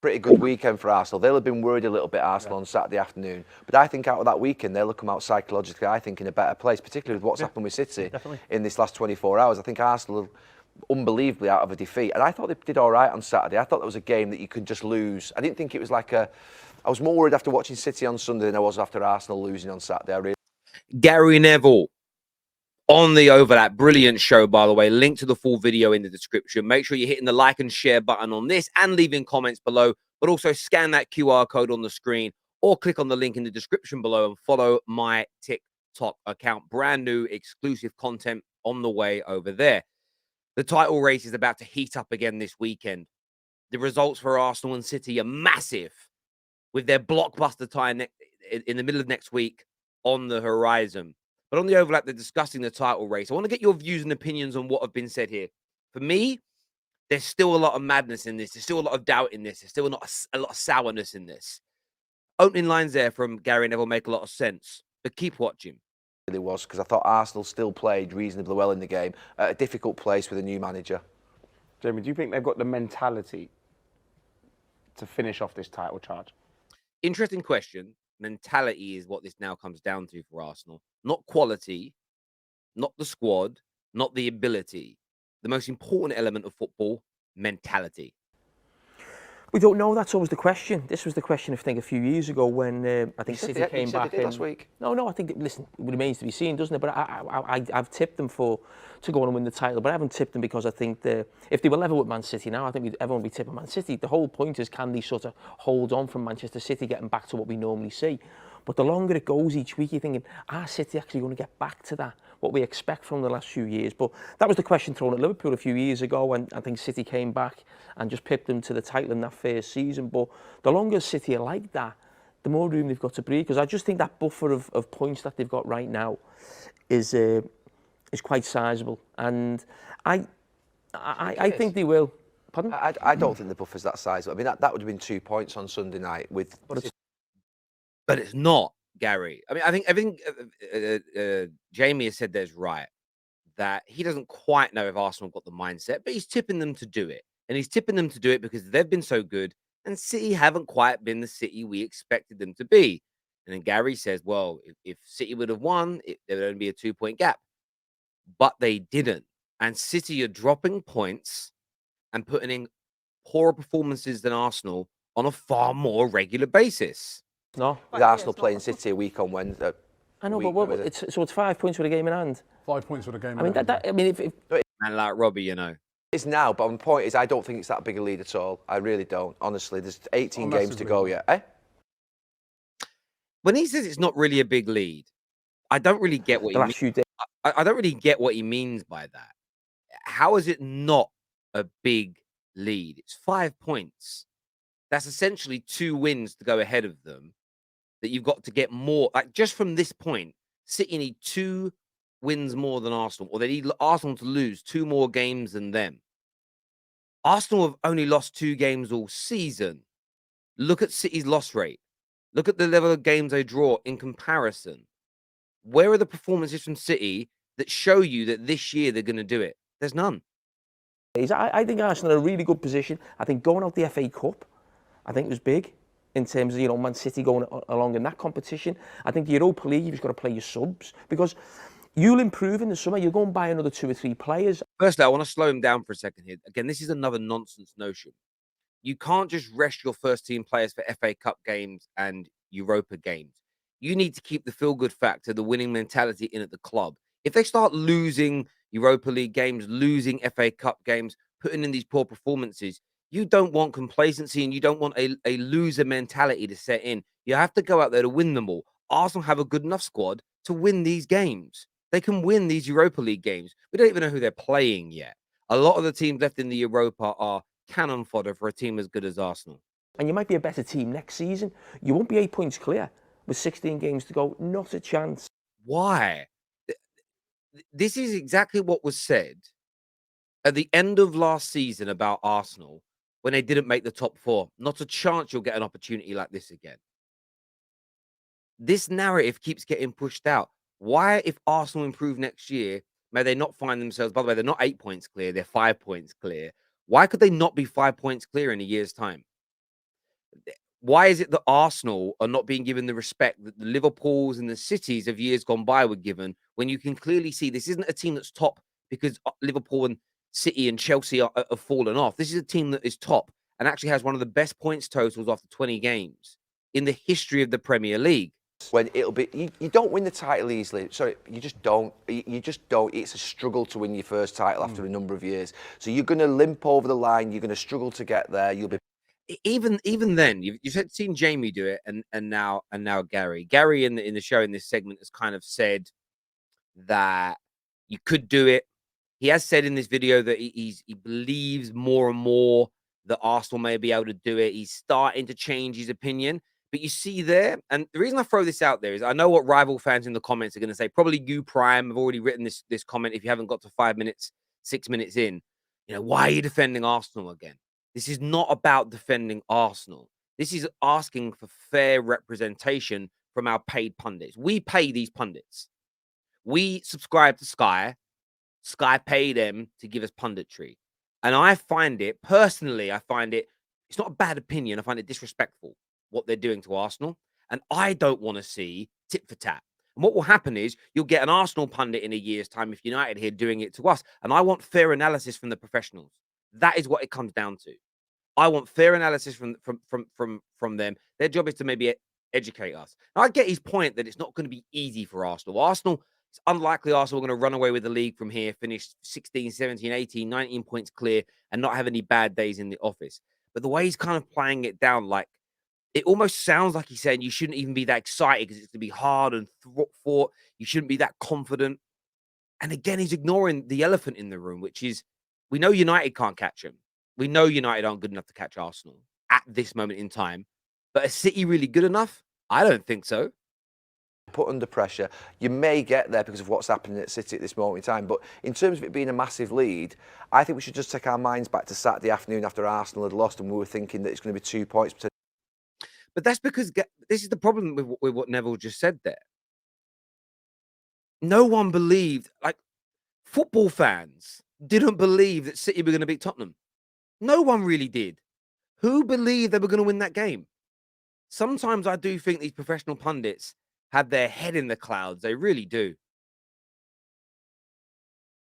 Pretty good weekend for Arsenal. They'll have been worried a little bit, Arsenal, on Saturday afternoon. But I think out of that weekend, they'll have come out psychologically, I think, in a better place, particularly with what's happened with City in this last 24 hours. I think Arsenal are unbelievably out of a defeat. And I thought they did all right on Saturday. I thought that was a game that you could just lose. I didn't think it was like a... I was more worried after watching City on Sunday than I was after Arsenal losing on Saturday. Gary Neville on the Overlap. Brilliant show, by the way. Link to the full video in the description. Make sure you're hitting the like and share button on this and leaving comments below. But also scan that QR code on the screen or click on the link in the description below and follow my TikTok account. Brand new exclusive content on the way over there. The title race is about to heat up again this weekend. The results for Arsenal and City are massive, with their blockbuster tie in the middle of next week on the horizon. But on the Overlap, they're discussing the title race. I want to get your views and opinions on what have been said here. For me, there's still a lot of madness in this. There's still a lot of doubt in this. There's still not a lot of sourness in this. Opening lines there from Gary Neville make a lot of sense, but keep watching. It was, because I thought Arsenal still played reasonably well in the game at a difficult place with a new manager. Jamie, do you think they've got the mentality to finish off this title charge? Interesting question. Mentality is what this now comes down to for Arsenal. Not quality, not the squad, not the ability. The most important element of football, mentality. We don't know. That's always the question. This was the question, I think, a few years ago when I think City came back last week. No. I think listen, it remains to be seen, doesn't it? But I've tipped them to go on and win the title, but I haven't tipped them because I think if they were level with Man City now, I think everyone would be tipping Man City. The whole point is, can they sort of hold on from Manchester City, getting back to what we normally see? But the longer it goes each week, you're thinking, are City actually going to get back to that, what we expect from the last few years? But that was the question thrown at Liverpool a few years ago, and I think City came back and just pipped them to the title in that first season. But the longer City are like that, the more room they've got to breathe. Because I just think that buffer of points that they've got right now is quite sizable. And I think they will. Pardon? I don't think the buffer's that sizable. I mean, that would have been 2 points on Sunday night with... But it's not, Gary. I mean, I think everything Jamie has said there's right, that he doesn't quite know if Arsenal got the mindset, but he's tipping them to do it. And he's tipping them to do it because they've been so good and City haven't quite been the City we expected them to be. And then Gary says, well, if City would have won, there would only be a 2-point gap. But they didn't. And City are dropping points and putting in poorer performances than Arsenal on a far more regular basis. No. With Arsenal playing City a week on Wednesday. I know, but it's 5 points with a game in hand. 5 points with a game in hand. I mean, if man like Robbie, you know. It's now, but my point is I don't think it's that big a lead at all. I really don't. Honestly, there's 18 games to go yet. When he says it's not really a big lead, I don't really get what he means. I don't really get what he means by that. How is it not a big lead? It's 5 points. That's essentially 2 wins to go ahead of them. That you've got to get more. Like, just from this point, City need 2 wins more than Arsenal, or they need Arsenal to lose 2 more games than them. Arsenal have only lost 2 games all season. Look at City's loss rate. Look at the level of games they draw in comparison. Where are the performances from City that show you that this year they're going to do it? There's none. I think Arsenal are in a really good position. I think going out the FA Cup, I think it was big in terms of, Man City going along in that competition. I think the Europa League, you've just got to play your subs because you'll improve in the summer. You'll go and buy another 2 or 3 players. Firstly, I want to slow him down for a second here. Again, this is another nonsense notion. You can't just rest your first team players for FA Cup games and Europa games. You need to keep the feel-good factor, the winning mentality in at the club. If they start losing Europa League games, losing FA Cup games, putting in these poor performances, you don't want complacency and you don't want a loser mentality to set in. You have to go out there to win them all. Arsenal have a good enough squad to win these games. They can win these Europa League games. We don't even know who they're playing yet. A lot of the teams left in the Europa are cannon fodder for a team as good as Arsenal. And you might be a better team next season. You won't be 8 points clear with 16 games to go. Not a chance. Why? This is exactly what was said at the end of last season about Arsenal when they didn't make the top 4. Not a chance you'll get an opportunity like this again. This narrative keeps getting pushed out. Why, if Arsenal improve next year, may they not find themselves, by the way, they're not 8 points clear, they're 5 points clear. Why could they not be 5 points clear in a year's time? Why is it that Arsenal are not being given the respect that the Liverpools and the Cities of years gone by were given, when you can clearly see this isn't a team that's top because Liverpool and City and Chelsea have fallen off. This is a team that is top and actually has one of the best points totals after 20 games in the history of the Premier League. When it'll be, you don't win the title easily. Sorry, you just don't. You just don't. It's a struggle to win your first title after a number of years. So you're going to limp over the line. You're going to struggle to get there. You'll be. Even then, you've seen Jamie do it, and now Gary. Gary in the show in this segment has kind of said that you could do it. He has said in this video that he believes more and more that Arsenal may be able to do it. He's starting to change his opinion. But you see there, and the reason I throw this out there is I know what rival fans in the comments are going to say. Probably you, Prime, have already written this comment if you haven't got to 5 minutes, 6 minutes in. You know, why are you defending Arsenal again? This is not about defending Arsenal. This is asking for fair representation from our paid pundits. We pay these pundits. We subscribe to Sky. Sky pay them to give us punditry. And I find it, personally, it's not a bad opinion. I find it disrespectful what they're doing to Arsenal. And I don't want to see tit for tat. And what will happen is you'll get an Arsenal pundit in a year's time if United here doing it to us. And I want fair analysis from the professionals. That is what it comes down to. I want fair analysis from them. Their job is to maybe educate us. Now, I get his point that it's not going to be easy for Arsenal. It's unlikely Arsenal are going to run away with the league from here, finish 16, 17, 18, 19 points clear and not have any bad days in the office. But the way he's kind of playing it down, like, it almost sounds like he's saying you shouldn't even be that excited because it's going to be hard and fought. You shouldn't be that confident. And again, he's ignoring the elephant in the room, which is we know United can't catch him. We know United aren't good enough to catch Arsenal at this moment in time. But is City really good enough? I don't think so. Put under pressure. You may get there because of what's happening at City at this moment in time. But in terms of it being a massive lead, I think we should just take our minds back to Saturday afternoon after Arsenal had lost and we were thinking that it's going to be 2 points. But that's because this is the problem with what Neville just said there. No one believed, like, football fans didn't believe that City were going to beat Tottenham. No one really did. Who believed they were going to win that game? Sometimes I do think these professional pundits have their head in the clouds. They really do.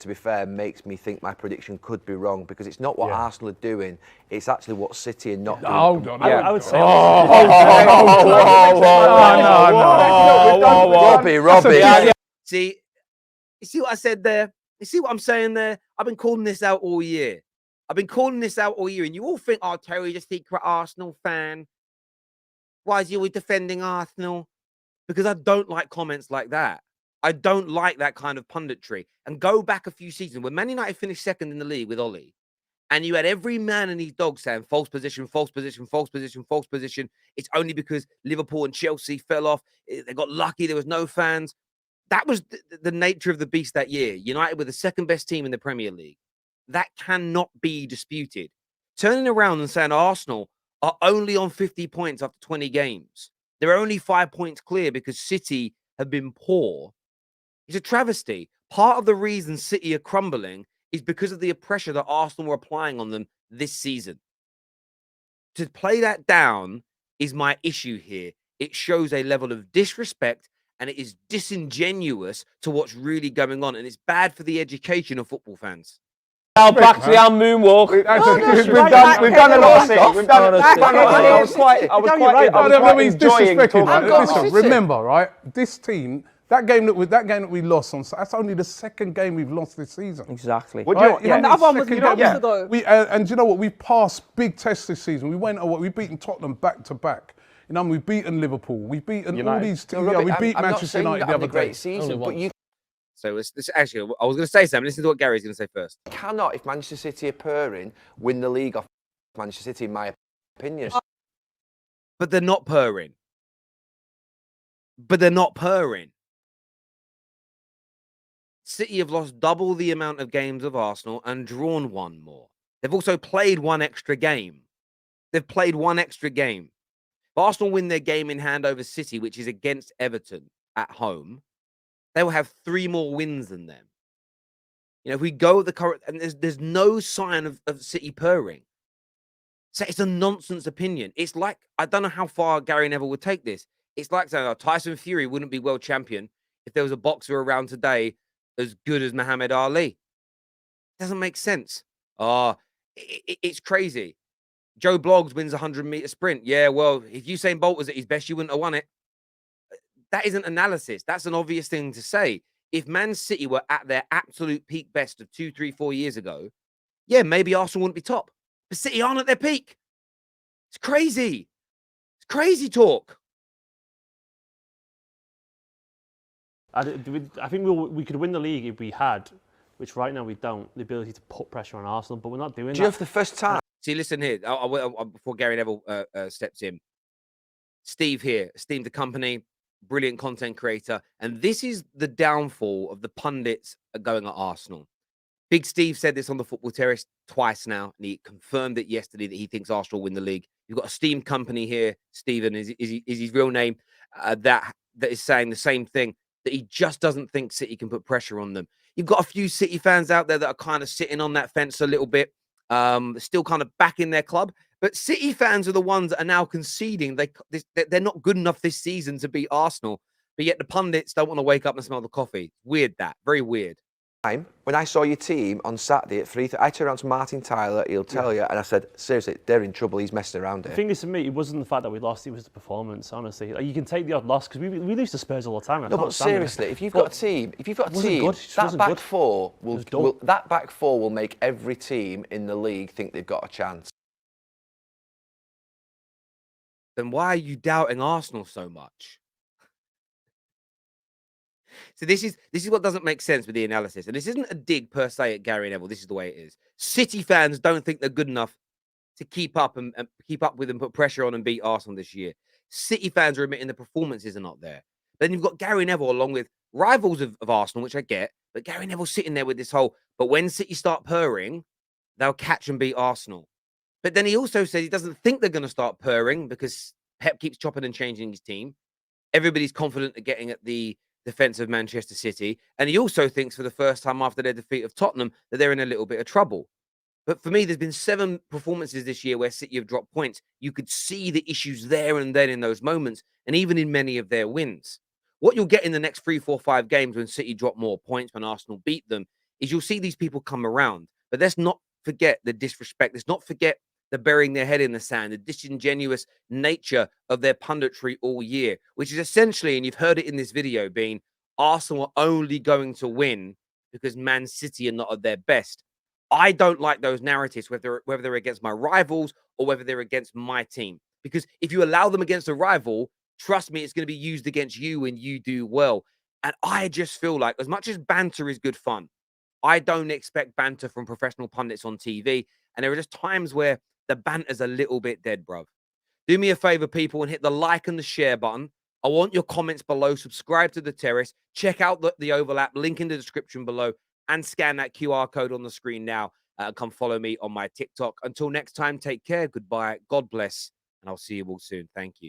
To be fair, makes me think my prediction could be wrong because it's not what Arsenal are doing. It's actually what City are not doing. Hold on. Yeah. I would say. Robbie. See, you see what I said there? You see what I'm saying there? I've been calling this out all year. And you all think, oh, Terry, just secret Arsenal fan. Why is he always defending Arsenal? Because I don't like comments like that. I don't like that kind of punditry. And go back a few seasons when Man United finished second in the league with Ollie, and you had every man and his dog saying false position, false position, false position, false position. It's only because Liverpool and Chelsea fell off. They got lucky. There was no fans. That was the nature of the beast that year. United were the second best team in the Premier League. That cannot be disputed. Turning around and saying Arsenal are only on 50 points after 20 games. They're only 5 points clear because City have been poor. It's a travesty. Part of the reason City are crumbling is because of the pressure that Arsenal were applying on them this season. To play that down is my issue here. It shows a level of disrespect and it is disingenuous to what's really going on. And it's bad for the education of football fans. Now back to the moonwalk. We've done a lot of things. We've done a lot. I was quite enjoying talking. Listen, remember, right? This team, that game that we lost on, that's only the second game we've lost this season. Exactly. Right? And the other one was Newcastle, though. And you know what? We passed big tests this season. We've beaten Tottenham back to back. You know, we've beaten Liverpool. We've beaten all these teams. We beat Manchester United the other day. Season, but you So it's actually, I was going to say something. Listen to what Gary's going to say first. cannot, if Manchester City are purring, win the league off Manchester City, in my opinion. But they're not purring. City have lost double the amount of games of Arsenal and drawn one more. They've also played one extra game. If Arsenal win their game in hand over City, which is against Everton at home, they will have 3 more wins than them. You know, if we go the current, and there's no sign of City purring. So it's a nonsense opinion. It's like, I don't know how far Gary Neville would take this. It's like saying, oh, Tyson Fury wouldn't be world champion if there was a boxer around today as good as Muhammad Ali. Doesn't make sense. It's crazy. Joe Bloggs wins a 100-meter sprint. Yeah, well, if Usain Bolt was at his best, you wouldn't have won it. That isn't analysis. That's an obvious thing to say. If Man City were at their absolute peak best of 2, 3, 4 years ago, yeah, maybe Arsenal wouldn't be top. But City aren't at their peak. It's crazy. It's crazy talk. I think we could win the league if we had, which right now we don't, the ability to put pressure on Arsenal, but we're not doing that. Do you know for the first time? See, listen here. Before Gary Neville steps in, Steve here, esteemed the company, brilliant content creator, and this is the downfall of the pundits going at Arsenal. Big Steve said this on the Football Terrace twice now, and he confirmed it yesterday that he thinks Arsenal win the league. You've got a esteemed company here, Stephen is his real name, that is saying the same thing, that he just doesn't think City can put pressure on them. You've got a few City fans out there that are kind of sitting on that fence a little bit, still kind of backing their club. But City fans are the ones that are now conceding they're not good enough this season to beat Arsenal. But yet the pundits don't want to wake up and smell the coffee. Weird that. Very weird. When I saw your team on Saturday at 3:30, I turned around to Martin Tyler, he'll tell you, and I said, seriously, they're in trouble, he's messing around here. The thing is, to me, it wasn't the fact that we lost, it was the performance, honestly. Like, you can take the odd loss, because we lose to Spurs all the time. No, but seriously, if you've got a team, that back four will make every team in the league think they've got a chance. Then why are you doubting Arsenal so much? So this is what doesn't make sense with the analysis. And this isn't a dig per se at Gary Neville. This is the way it is. City fans don't think they're good enough to keep up and keep up with and put pressure on and beat Arsenal this year. City fans are admitting the performances are not there. Then you've got Gary Neville along with rivals of Arsenal, which I get, but Gary Neville sitting there with this whole, but when City start purring, they'll catch and beat Arsenal. But then he also said he doesn't think they're going to start purring because Pep keeps chopping and changing his team. Everybody's confident at getting at the defense of Manchester City. And he also thinks for the first time after their defeat of Tottenham that they're in a little bit of trouble. But for me, there's been 7 performances this year where City have dropped points. You could see the issues there and then in those moments, and even in many of their wins. What you'll get in the next 3, 4, 5 games when City drop more points, when Arsenal beat them, is you'll see these people come around. But let's not forget the disrespect. Let's not forget the burying their head in the sand, the disingenuous nature of their punditry all year, which is essentially, and you've heard it in this video, being Arsenal are only going to win because Man City are not at their best. I don't like those narratives, whether they're against my rivals or whether they're against my team. Because if you allow them against a rival, trust me, it's going to be used against you when you do well. And I just feel like, as much as banter is good fun, I don't expect banter from professional pundits on TV. And there are just times where the banter's a little bit dead, bruv. Do me a favor, people, and hit the like and the share button. I want your comments below. Subscribe to The Terrace. Check out the overlap. Link in the description below. And scan that QR code on the screen now. Come follow me on my TikTok. Until next time, take care. Goodbye. God bless. And I'll see you all soon. Thank you.